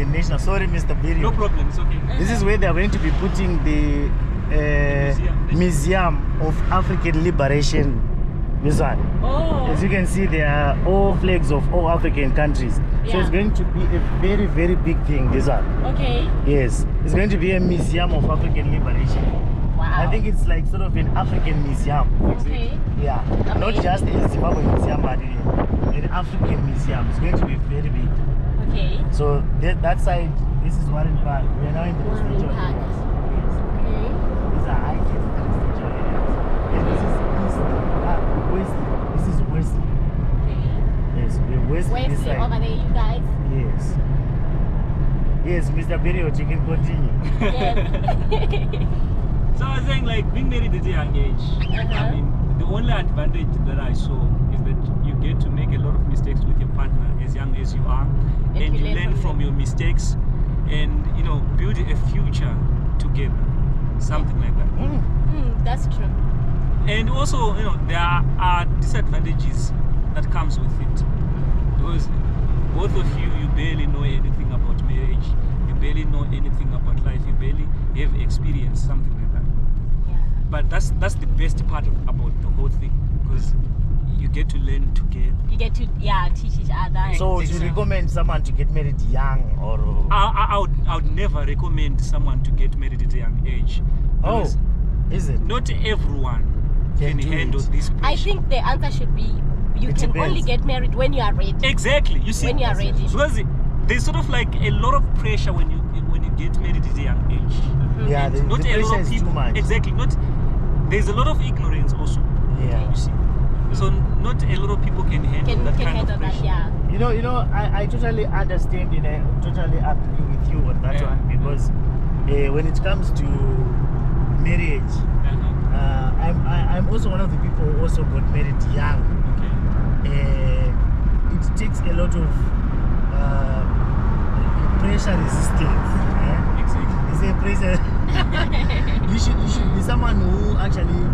the national. Sorry, Mr. Birio. No problem, it's okay. This is where they are going to be putting the Museum of African Liberation. This one. Oh. As you can see, there are all flags of all African countries. Yeah. So it's going to be a very, very big thing, this one. Okay. Yes. It's going to be a Museum of African Liberation. Wow. I think it's like sort of an African museum. Okay. Yeah. Amazing. Not just a Zimbabwe museum, but an African museum. It's going to be very big. Okay. So that side, this is Warren Park. We are now in the Warren presidential Park. areas. Yes. Okay. These are high-tech presidential areas. And this is east, west. This is west. Okay. Yes, we're west this West side. over there, you guys. Yes. Yes, Mr. Birio, you can continue. Yes. So I was saying, like, being married at a young age, I mean, the only advantage that I saw is that you get to make a lot of mistakes with your partner as young as you are, and you learn from your mistakes, and you know, build a future together, something like that. That's true. And also, you know, there are disadvantages that comes with it, because both of you barely know anything about marriage, you barely know anything about life, you barely have experienced something like that. Yeah. But that's the best part about the whole thing, because you get to learn together. You get to teach each other. So would you recommend someone to get married young or? I would never recommend someone to get married at a young age. Oh, is it? Not everyone can handle this pressure. I think the answer should be you It can depends. only get married when you are ready. Exactly. You see, When you are ready. because there's sort of like a lot of pressure when you get married at a young age. Yeah, And the not a pressure lot of is people. too much. Exactly. There's a lot of ignorance also. Yeah. You see, so not a lot of people can handle that kind of handle that, pressure. yeah. You know, I totally understand and I totally agree with you on that one, because when it comes to marriage, I'm also one of the people who also got married young. It takes a lot of pressure resistance. Exactly. It's a pressure. you should be someone who actually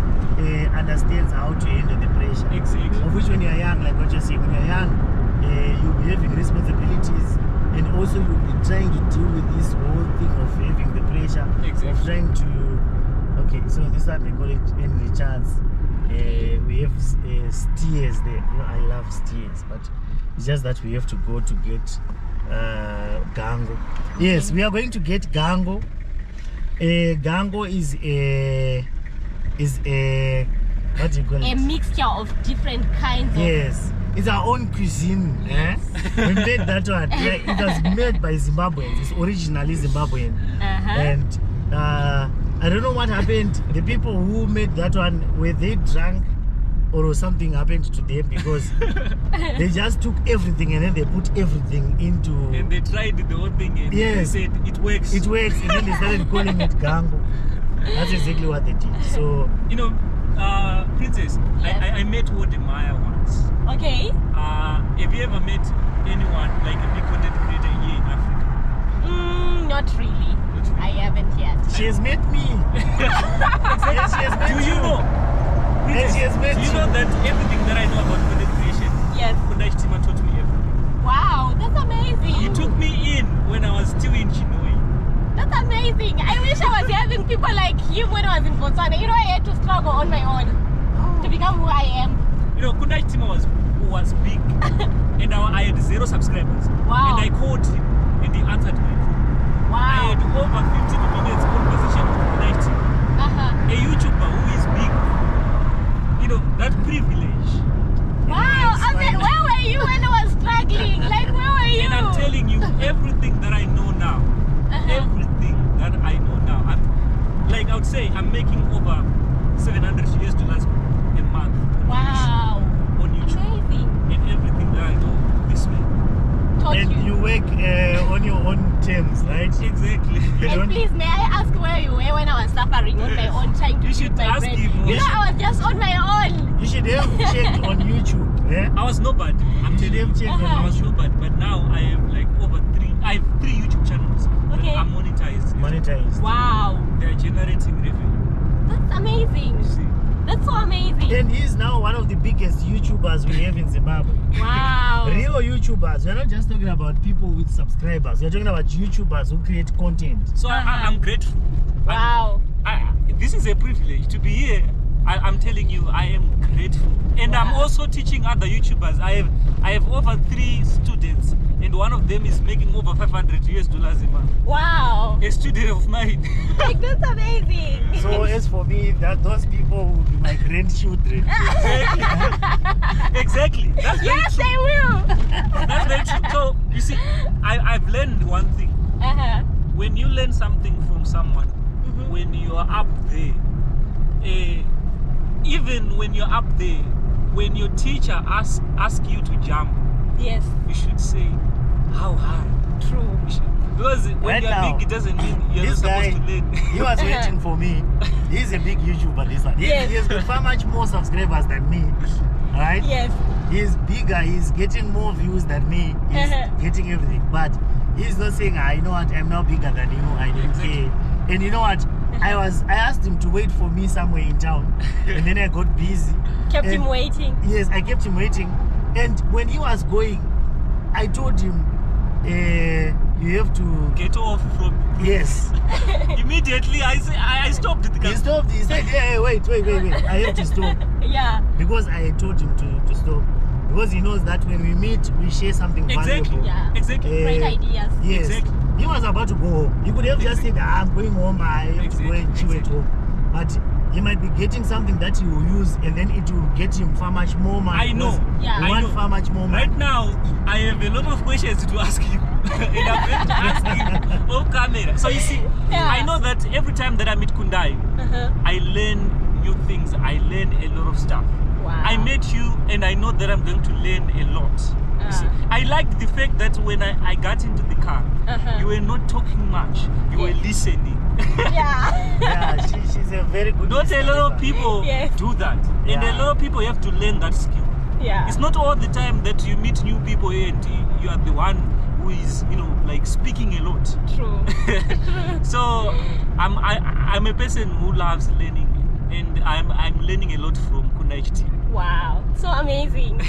understands how to handle the pressure. Exactly. Of which, when you're young, like what you're saying, when you're young, you'll be having responsibilities, and also you'll be trying to deal with this whole thing of having the pressure of trying to. Okay, so this one they call it Henry Charles. We have steers there. You know, I love steers, but it's just that we have to go to get gango. Yes, we are going to get gango. Gango is a what do you call it? A mixture of different kinds of. Yes, it's our own cuisine. We made that one. It was made by Zimbabweans. It's originally Zimbabwean. And I don't know what happened. The people who made that one, were they drunk or something happened to them, because they just took everything and then they put everything into. And they tried the whole thing and they said it works. It works, and then they started calling it gango. That's exactly what they did. So you know, Princess, I met Wodemaya once. Okay. Have you ever met anyone like a big content creator here in Africa? Not really. I haven't yet. she has met me. Yes, she has met Do you know? Princess, she has met do you know that everything that I know about content creation, Yes. Kundaish Tima taught me everything. Wow, that's amazing. He took me in when I was still in Chinoi. That's amazing. I wish I was having people like him when I was in Botswana. You know, I had to struggle on my own to become who I am. You know, Kundaish Tima was big, and I had 0 subscribers. Wow. And I called him, and he answered me. I Wow. had over 15 minutes conversation with Kundaish Tima. A YouTuber who is big. You know, that privilege. Wow. I mean, where were you when I was struggling? Like, where were you? And I'm telling you, everything that I know now, everything that I know now, I would say I'm making over $700 a month. Wow. On YouTube. Amazing. And everything that I know this way. Taught And you work on your own terms, right? Exactly. And please, may I ask where you were when I was suffering on my own, trying to You feed should my ask bread? him. You know, I was just on my own. You should have checked on YouTube. I was nobody. I'm telling you. checked on I was nobody. But now I have like I have 3 YouTube channels Okay. that are monetized. monetized. Wow. They are generating revenue. That's amazing. You see? That's so amazing. And he's now one of the biggest YouTubers we have in Zimbabwe. Wow. Real YouTubers. We're not just talking about people with subscribers. We're talking about YouTubers who create content. So I'm grateful. Wow. This is a privilege to be here. I'm telling you, I am grateful. And I'm also teaching other YouTubers. I have over 3 students, and one of them is making over $500 a month. Wow. A student of mine. Like, that's amazing. So as for me, that those people will be my grandchildren. Exactly. That's very Yes, true. they will. That's very true. So you see, I've learned one thing. When you learn something from someone, when you are up there, even when you're up there, when your teacher ask you to jump, Yes. you should say, how high? True. Because when Right you're now, big, it doesn't mean you're not This guy, supposed to learn. he was waiting for me. He's a big YouTuber, this one. Yes. He has got far much more subscribers than me. Alright? Yes. He's bigger, he's getting more views than me. He's getting everything. But he's not saying, you know what, I'm now bigger than you, I don't care. And you know what? I asked him to wait for me somewhere in town. And then I got busy. Kept him waiting. Yes, I kept him waiting. And when he was going, I told him, you have to Get off from. Yes. Immediately, I stopped the car. He stopped. He said, hey, wait. I have to stop. Yeah. Because I told him to stop. Because he knows that when we meet, we share something Exactly. valuable. Yeah. Exactly. Great ideas. Yes. Exactly. He was about to go home. He could have just said, I'm going home, I have to go and chill at home. But he might be getting something that he will use, and then it will get him far much more money. I know. Yeah. He I want know. far much more money. Right now, I have a lot of questions to ask him. And I'm going to ask him off camera. So you see, Yeah. I know that every time that I meet Kundai, I learn new things. I learn a lot of stuff. Wow. I met you, and I know that I'm going to learn a lot. You see, I liked the fact that when I got into the car, you were not talking much. You were listening. Yeah. Yeah, she's a very good Not a listener, lot of this one. people Yes. do that. And a Yeah. lot of people have to learn that skill. Yeah. It's not all the time that you meet new people and you are the one who is, like speaking a lot. True. So I'm a person who loves learning, and I'm learning a lot from Kunai's team. Wow. So amazing.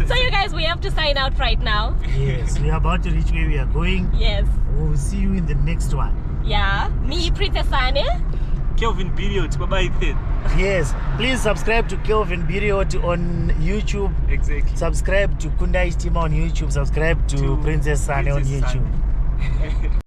So you guys, we have to sign out right now. Yes, we are about to reach where we are going. Yes. We'll see you in the next one. Yeah. Me, Princess Anne. Kelvin Billiot, bye-bye then. Yes, please subscribe to Kelvin Biriot on YouTube. Exactly. Subscribe to Kundai's team on YouTube. Subscribe to Princess Sane on Princess YouTube. Sane.